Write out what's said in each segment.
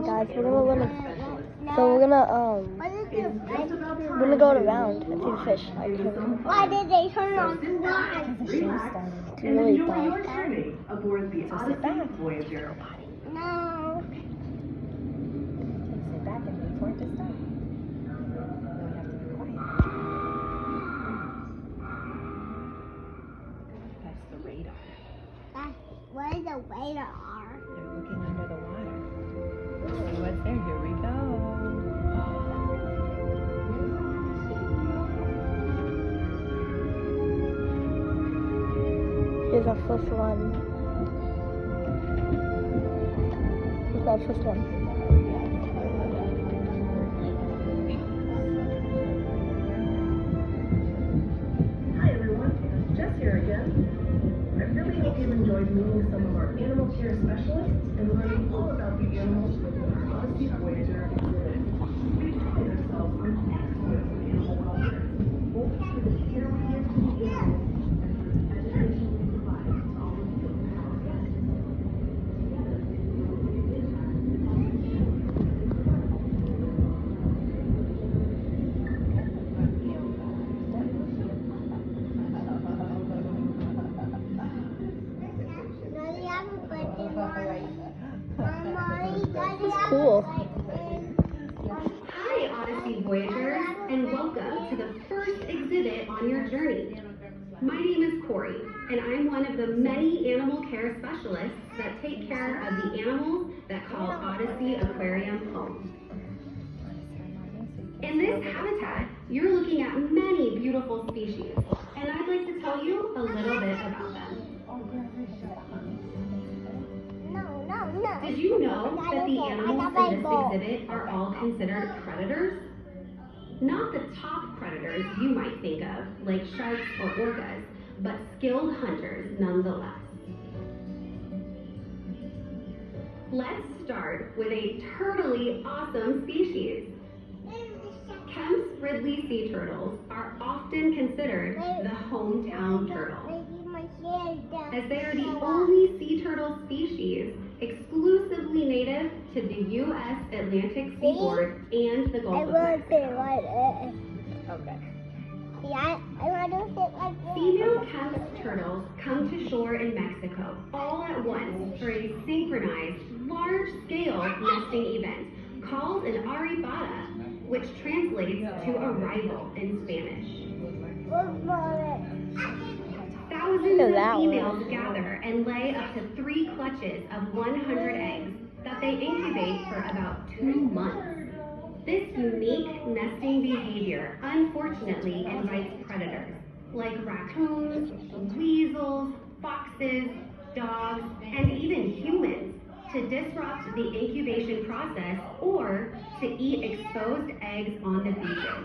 guys, we're gonna go around and see the fish. Why did they turn on the light? It's really dark. Aboard the Odyssey Voyager. No. Sit back and wait for it to start. We have to be quiet. That's the radar. What is the radar? They're looking under the water. Let's see what's there. Here we go. Here's our first one. Here's our first one. Hi everyone, Jess here again. I really hope you've enjoyed meeting some of our animal care specialists and learning all about the animals with our Odyssey Voyager exhibit. We pride ourselves on excellence in animal welfare, both through the care we give to the animals and through the education we provide to all of you. It's cool. Hi, Odyssey Voyagers, and welcome to the first exhibit on your journey. My name is Corey, and I'm one of the many animal care specialists that take care of the animals that call Odyssey Aquarium home. In this habitat, you're looking at many beautiful species, and I'd like to tell you a little bit about them. No. Did you know that the animals in this exhibit are all considered predators? Not the top predators you might think of, like sharks or orcas, but skilled hunters nonetheless. Let's start with a turtly awesome species. Kemp's Ridley sea turtles are often considered the hometown turtle, as they are the only sea turtle species exclusively native to the U.S. Atlantic seaboard and the Gulf of Mexico. Okay. Yeah, I want to sit like this. Female Kemp's turtles come to shore in Mexico all at once for a synchronized, large-scale nesting event called an arribada, which translates to arrival in Spanish. Thousands of females gather and lay up to 3 clutches of 100 eggs that they incubate for about 2 months. This unique nesting behavior unfortunately invites predators like raccoons, weasels, foxes, dogs, and even humans to disrupt the incubation process or to eat exposed eggs on the beaches.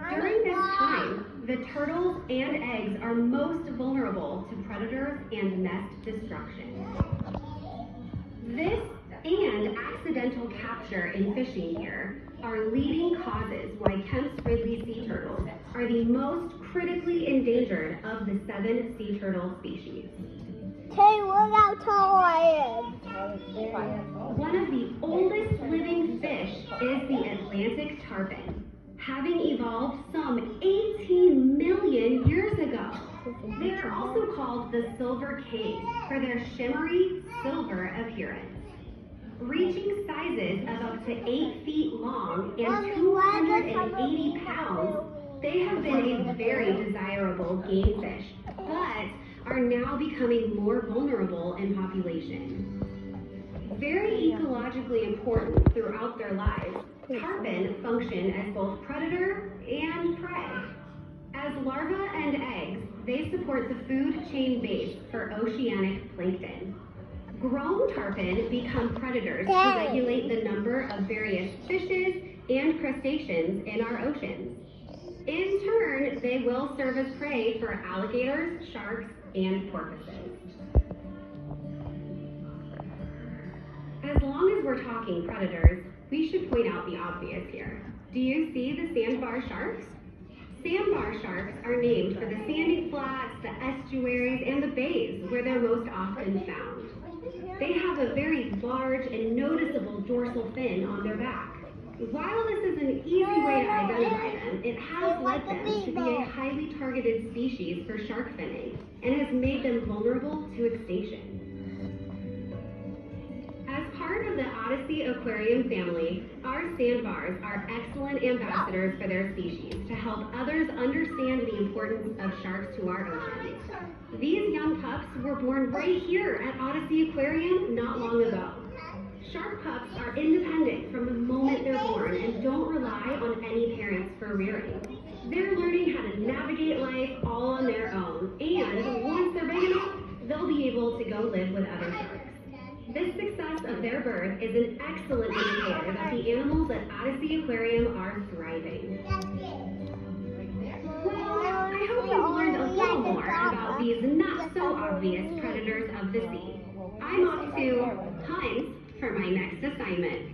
During this time, the turtles and eggs are most vulnerable to predators and nest destruction. This and accidental capture in fishing gear are leading causes why Kemp's Ridley sea turtles are the most critically endangered of the 7 sea turtle species. Hey, look how tall I am. One of the oldest living fish is the Atlantic tarpon, having evolved some 18 million years ago. They are also called the silver king for their shimmery silver appearance. Reaching sizes of up to 8 feet long and 280 pounds, they have been a very desirable game fish, but are now becoming more vulnerable in population. Very ecologically important throughout their lives, tarpon function as both predator and prey. As larvae and eggs, they support the food chain base for oceanic plankton. Grown tarpon become predators to regulate the number of various fishes and crustaceans in our oceans. In turn, they will serve as prey for alligators, sharks, and porpoises. As long as we're talking predators, we should point out the obvious here. Do you see the sandbar sharks? Sandbar sharks are named for the sandy flats, the estuaries, and the bays where they're most often found. They have a very large and noticeable dorsal fin on their back. While this is an easy way to identify them, it has led them to be a highly targeted species for shark finning and has made them vulnerable to extinction. As part of the Odyssey Aquarium family, our sandbars are excellent ambassadors for their species to help others understand the importance of sharks to our oceans. These young pups were born right here at Odyssey Aquarium not long ago. Shark pups are independent from the moment they're born and don't rely on any parents for rearing. They're learning how to navigate life all on their own, and once they're big enough, they'll be able to go live with other sharks. This success of their birth is an excellent indicator that the animals at Odyssey Aquarium are thriving. Well, I hope you've learned a little more about these not-so-obvious predators of the sea. I'm off to hunt for my next assignment.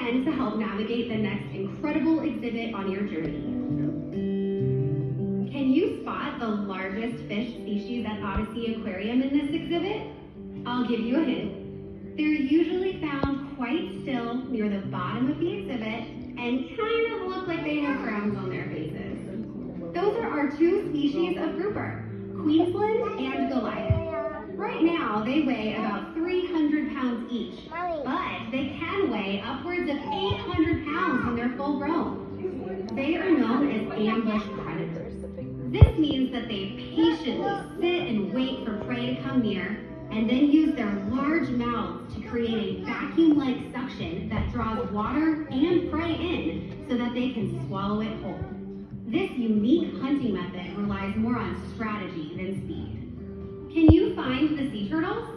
To help navigate the next incredible exhibit on your journey. Can you spot the largest fish species at Odyssey Aquarium in this exhibit? I'll give you a hint. They're usually found quite still near the bottom of the exhibit and kind of look like they have frowns on their faces. Those are our two species of grouper, Queensland and Goliath. Right now, they weigh about 300 pounds each, but they can weigh upwards of 800 pounds when they're full grown. They are known as ambush predators. This means that they patiently sit and wait for prey to come near, and then use their large mouths to create a vacuum-like suction that draws water and prey in so that they can swallow it whole. This unique hunting method relies more on strategy than speed. Can you find the sea turtles?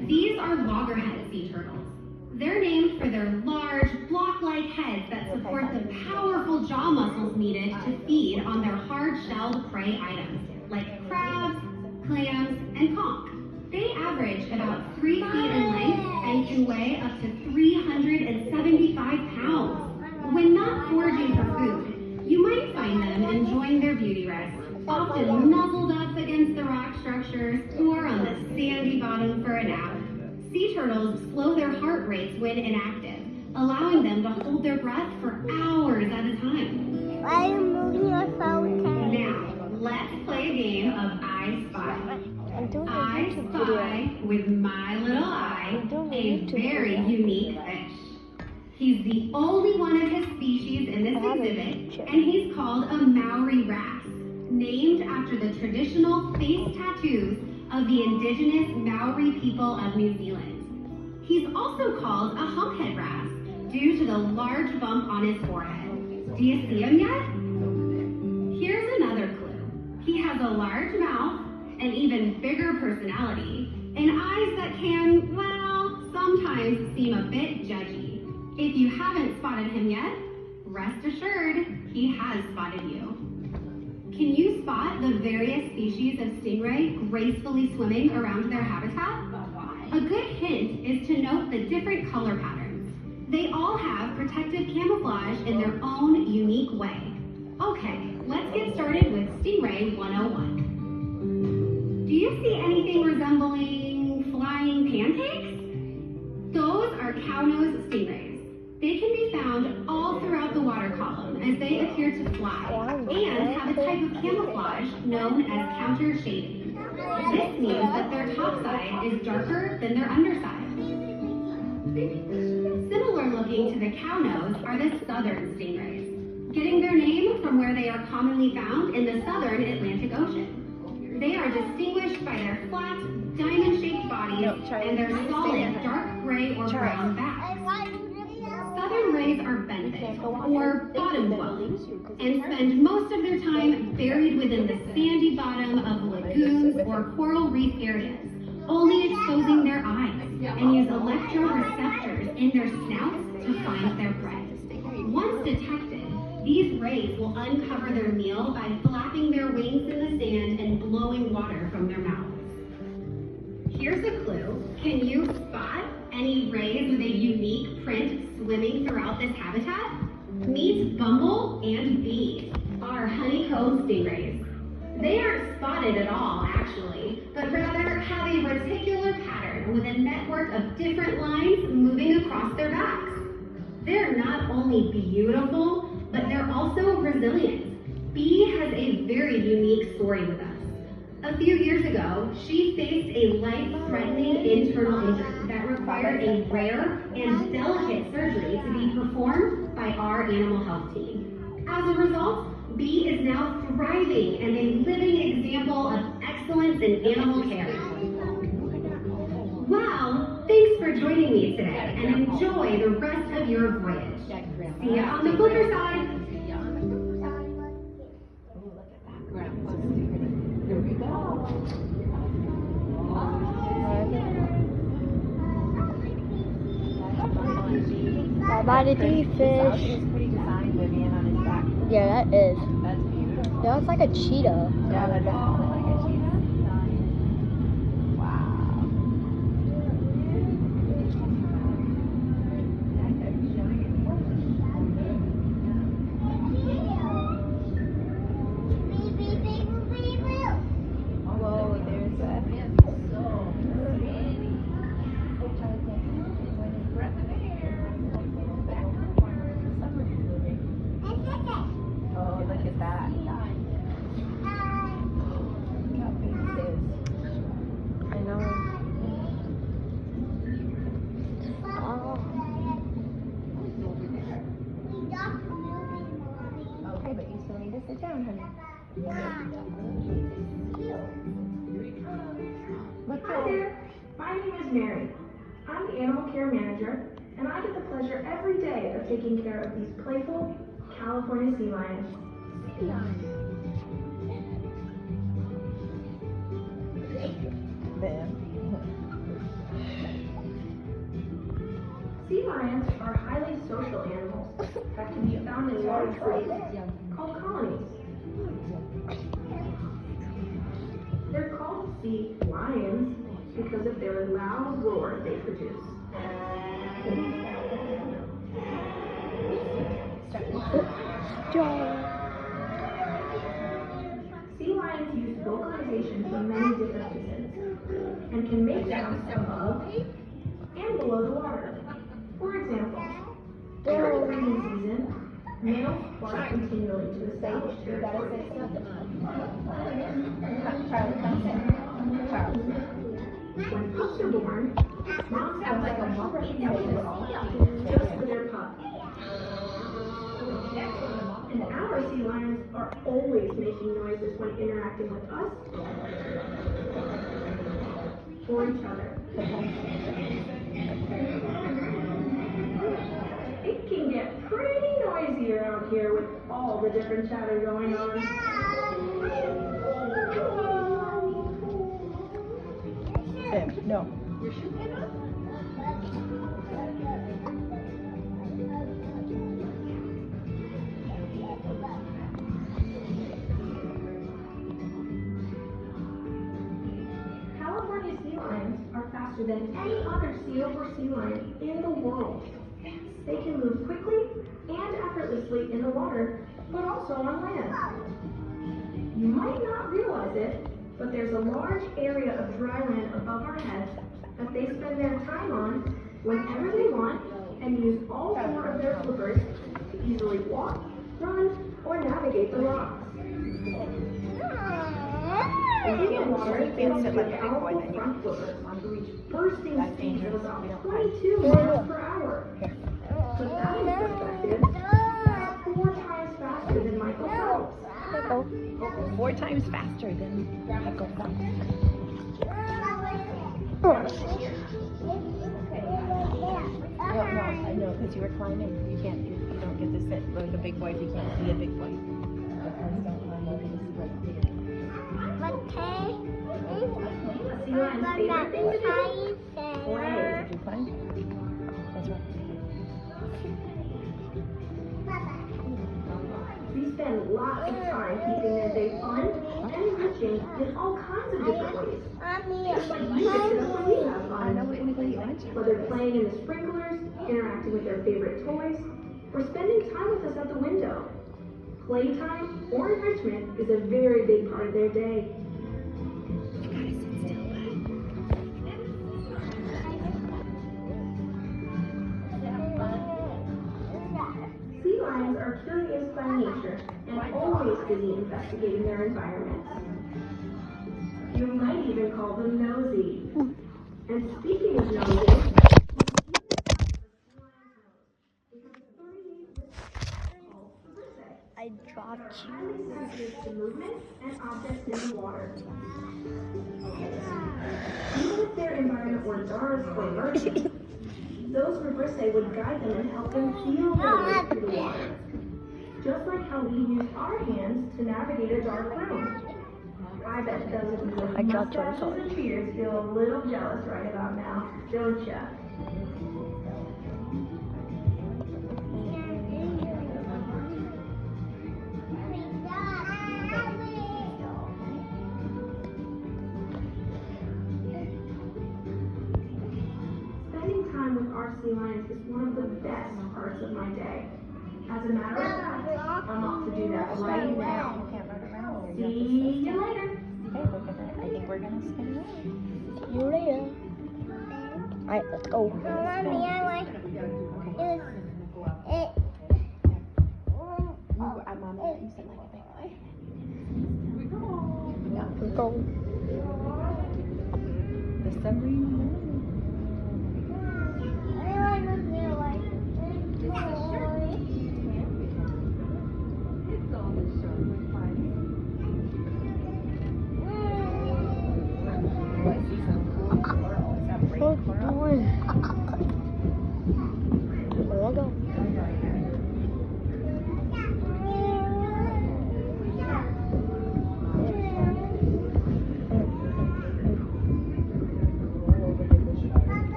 These are loggerhead sea turtles. They're named for their large, block-like heads that support the powerful jaw muscles needed to feed on their hard-shelled prey items, like crabs, clams, and conch. They average about 3 feet in length and can weigh up to 375 pounds. When not foraging for food, you might find them enjoying their beauty rest, often nuzzled up against the rock structures or on the sandy bottom for a nap. Sea turtles slow their heart rates when inactive, allowing them to hold their breath for hours at a time. Why are you moving your phone? Now, let's play a game of I Spy. I spy with my little eye a very unique fish. He's the only one of his species in this exhibit, and he's called a Maori wrasse, named after the traditional face tattoos of the indigenous Maori people of New Zealand. He's also called a humphead wrasse due to the large bump on his forehead. Do you see him yet? Here's another clue. He has a large mouth, an even bigger personality, and eyes that can, well, sometimes seem a bit judgy. If you haven't spotted him yet, rest assured, he has spotted you. Can you spot the various species of stingray gracefully swimming around their habitat? A good hint is to note the different color patterns. They all have protective camouflage in their own unique way. Okay, let's get started with Stingray 101. Do you see anything resembling flying pancakes? Those Those are cow-nose stingrays. They can be found all throughout the water column as they appear to fly and have a type of camouflage known as counter shading. This means that their top side is darker than their underside. Similar looking to the cow nose are the southern stingrays, getting their name from where they are commonly found in the southern Atlantic Ocean. They are distinguished by their flat, diamond-shaped bodies and their solid dark gray or brown backs. Southern rays are benthic, or bottom-dwelling, and spend most of their time buried within the sandy bottom of lagoons or coral reef areas, only exposing their eyes, and use electroreceptors in their snouts to find their prey. Once detected, these rays will uncover their meal by flapping their wings in the sand and blowing water from their mouths. Here's a clue. Can you spot any rays with a unique print swimming throughout this habitat? Meet Bumble and Bee, our honeycomb stingrays. They aren't spotted at all, actually, but rather have a reticular pattern with a network of different lines moving across their backs. They're not only beautiful, but they're also resilient. Bee has a very unique story with us. A few years ago, she faced a life-threatening internal injury that required a rare and delicate surgery to be performed by our animal health team. As a result, Bee is now thriving and a living example of excellence in animal care. Well, thanks for joining me today and enjoy the rest of your voyage. See ya on the flipper side. Here we go. Bye-bye to Pretty fish. design, Vivian, on his back. Yeah, that is. That's beautiful. That looks like a cheetah. Yeah, that does look like a cheetah. Wow. Whoa, there's a... Oh, look at that. Look how big it is. I know. Oh. Okay, but you still need to sit down, honey. Look Hi there, my name is Mary. I'm the animal care manager, and I get the pleasure every day of taking care of these playful California sea lions. Sea lions are highly social animals that can be found in large groups called colonies. They're called sea lions because of their loud roar they produce. Sea lions use vocalization for many different reasons and can make sounds above and below the water. For example, during breeding season, males fly continually to establish territory. When pups are born, moms have like a refreshing noise just for their pup. And our sea lions are always making noises when interacting with us or each other. It can get pretty noisy around here with all the different chatter going on. No. California sea lions are faster than any other seal or sea lion in the world. They can move quickly and effortlessly in the water, but also on land. You might not realize it, but there's a large area of dry land above our heads that they spend their time on whenever they want and use all four of their flippers to easily walk, run, or navigate the rocks. You can't sit like a big boy, then Front flippers reach bursting That's speeds of dangerous. about We don't 22 miles per hour. Put that in perspective, that's 4 times faster than Michael Phelps. 4 times faster than Michael Phelps. No, I know, because you were climbing. You can't, you don't get to sit like a big boy if you can't be a big boy. The cars don't climb over the seat. Sea lion's favorite thing to do? Play. Did you climb? That's right. We spend lots of time keeping their day fun and enriching in all kinds of different ways. Just like you get to when we have I know fun. we're going to go eat lunch. Whether playing in the sprinklers, interacting with their favorite toys, or spending time with us at the window. Playtime or enrichment is a very big part of their day. Sea lions are curious by nature and always busy investigating their environment. You might even call them nosy. And speaking of nosy, I dropped you. highly sensitive to movement and objects in the water. Even if their environment were dark or murky, those vibrissae would guide them and help them feel their way through the water. Just like how we use our hands to navigate a dark room. I bet those of you with I dropped your mustaches phone. and beards feel a little jealous right about now, don't ya? Spending time with our sea lions is one of the best parts of my day. As a matter of fact, I'm off to do that right now. You can't run around. See you later. Okay, look at that. I think we're going to spin around. See you later. Alright, let's go. Mommy, I like it. Mama, you said like a big boy. Let's go. The submarine.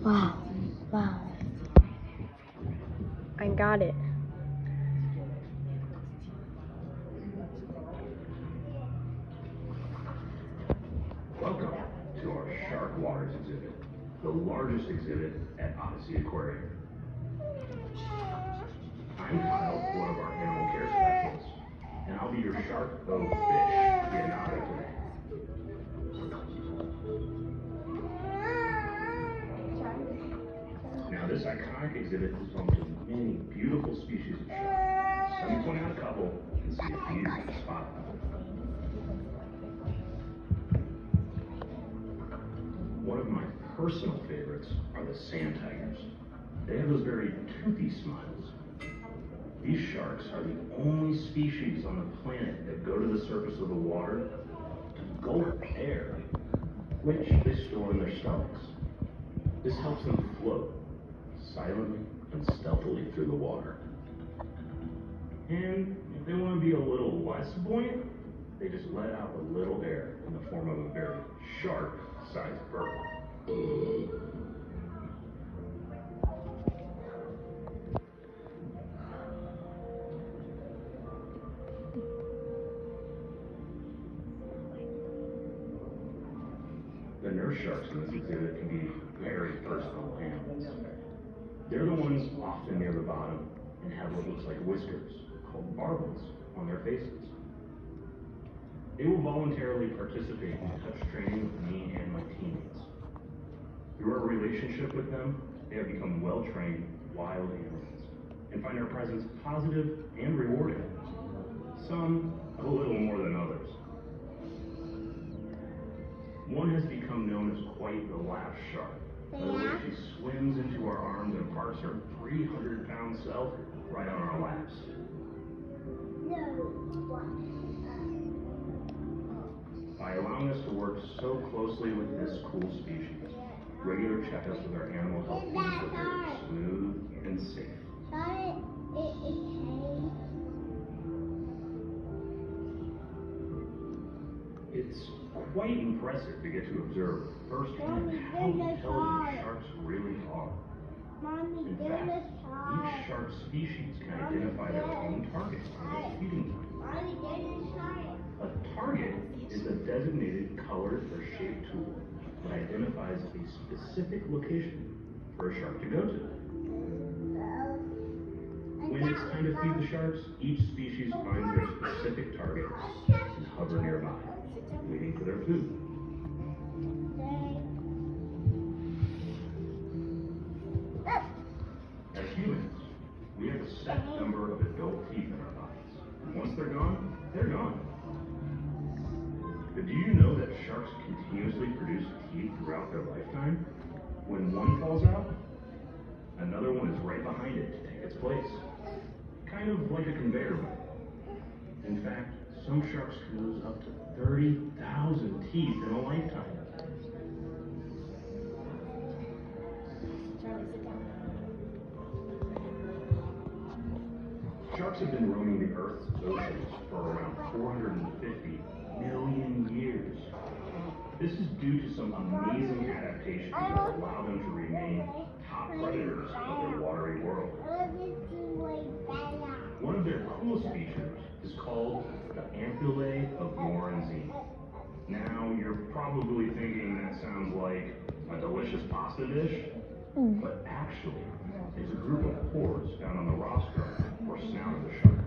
Wow. Wow. I got it. Welcome to our Shark Waters exhibit, the largest exhibit at Odyssey Aquarium. I'm Kyle, one of our animal care specialists, and I'll be your shark boat fish guide today. Now, this iconic exhibit is home to many beautiful species of shark. Let me point out a couple and see if you can spot them. One of my personal favorites are the sand tigers. They have those very toothy smiles. These sharks are the only species on the planet that go to the surface of the water to gulp air, which they store in their stomachs. This helps them float silently and stealthily through the water. And if they want to be a little less buoyant, they just let out a little air in the form of a very shark-sized burp. water sharks in this exhibit can be very personal animals. They're the ones often near the bottom and have what looks like whiskers, called barbels, on their faces. They will voluntarily participate in touch training with me and my teammates. Through our relationship with them, they have become well-trained wild animals and find our presence positive and rewarding. Some a little more than others. One has become known as quite the laugh shark. By the way, she swims into our arms and parks her 300-pound self right on our laps. By allowing us to work so closely with this cool species, regular checkups with our animal health teams are very smooth and safe. It's quite impressive to get to observe firsthand how intelligent sharks really are. In fact, each shark species can identify their own target on their feeding time. A target is a designated colored or shaped tool that identifies a specific location for a shark to go to. When it's time to feed the sharks, each species finds their specific target and hover nearby, waiting for their food. As humans, we have a set number of adult teeth in our bodies. And once they're gone, they're gone. But do you know that sharks continuously produce teeth throughout their lifetime? When one falls out, another one is right behind it to take its place. Kind of like a conveyor belt. In fact, some sharks can lose up to 30,000 teeth in a lifetime. Sharks have been roaming the Earth's oceans for around 450 million years. This is due to some amazing adaptations that allow them to remain top predators of their watery world. One of their coolest features is called the ampullae of Lorenzini. Now, you're probably thinking that sounds like a delicious pasta dish, but actually, it's a group of pores found on the rostrum or snout of the shark.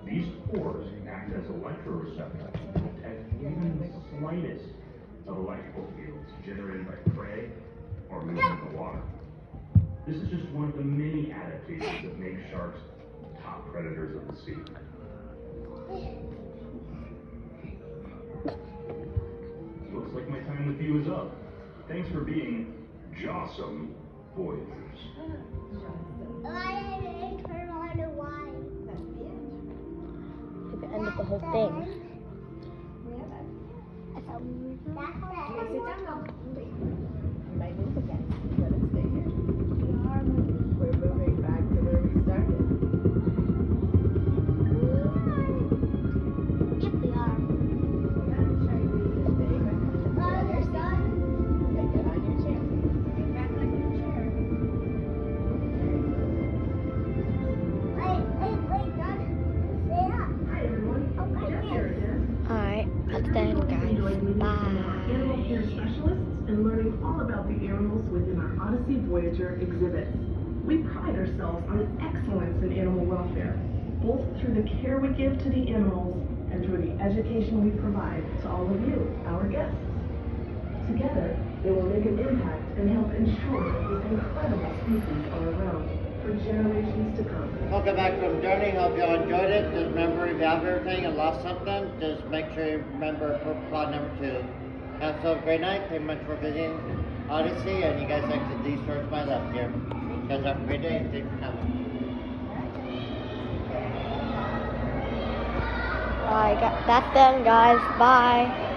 These pores act as electroreceptors to detect even the slightest of electrical fields generated by prey or moving in the water. This is just one of the many adaptations that make sharks top predators of the sea. Looks like my time with you is up. Thanks for being jawsome voyagers. You can end up the whole thing. You might move again. You gotta stay here. We're moving back to where we started. Yep, we are. Stay on your seat. Okay, get on your chair. Get back on your chair. Wait, Dad. Stay up. Hi everyone, Jeff here again. Alright, that's the end, guys. Animal care Bye. specialists and learning all about the animals within our Odyssey Voyager exhibits. We pride ourselves on excellence in animal welfare, both through the care we give to the animals and through the education we provide to all of you, our guests. Together, they will make an impact and help ensure that this incredible species are around for generations to come. Welcome back from journey. Hope you all enjoyed it. Just remember, if you have everything and lost something, just make sure you remember pod number 2. Have yourself a great night. Thank you much for visiting Odyssey, and you guys exit these doors to my left here. You guys have a great day, and thanks for coming. Alright, that's done, guys. Bye.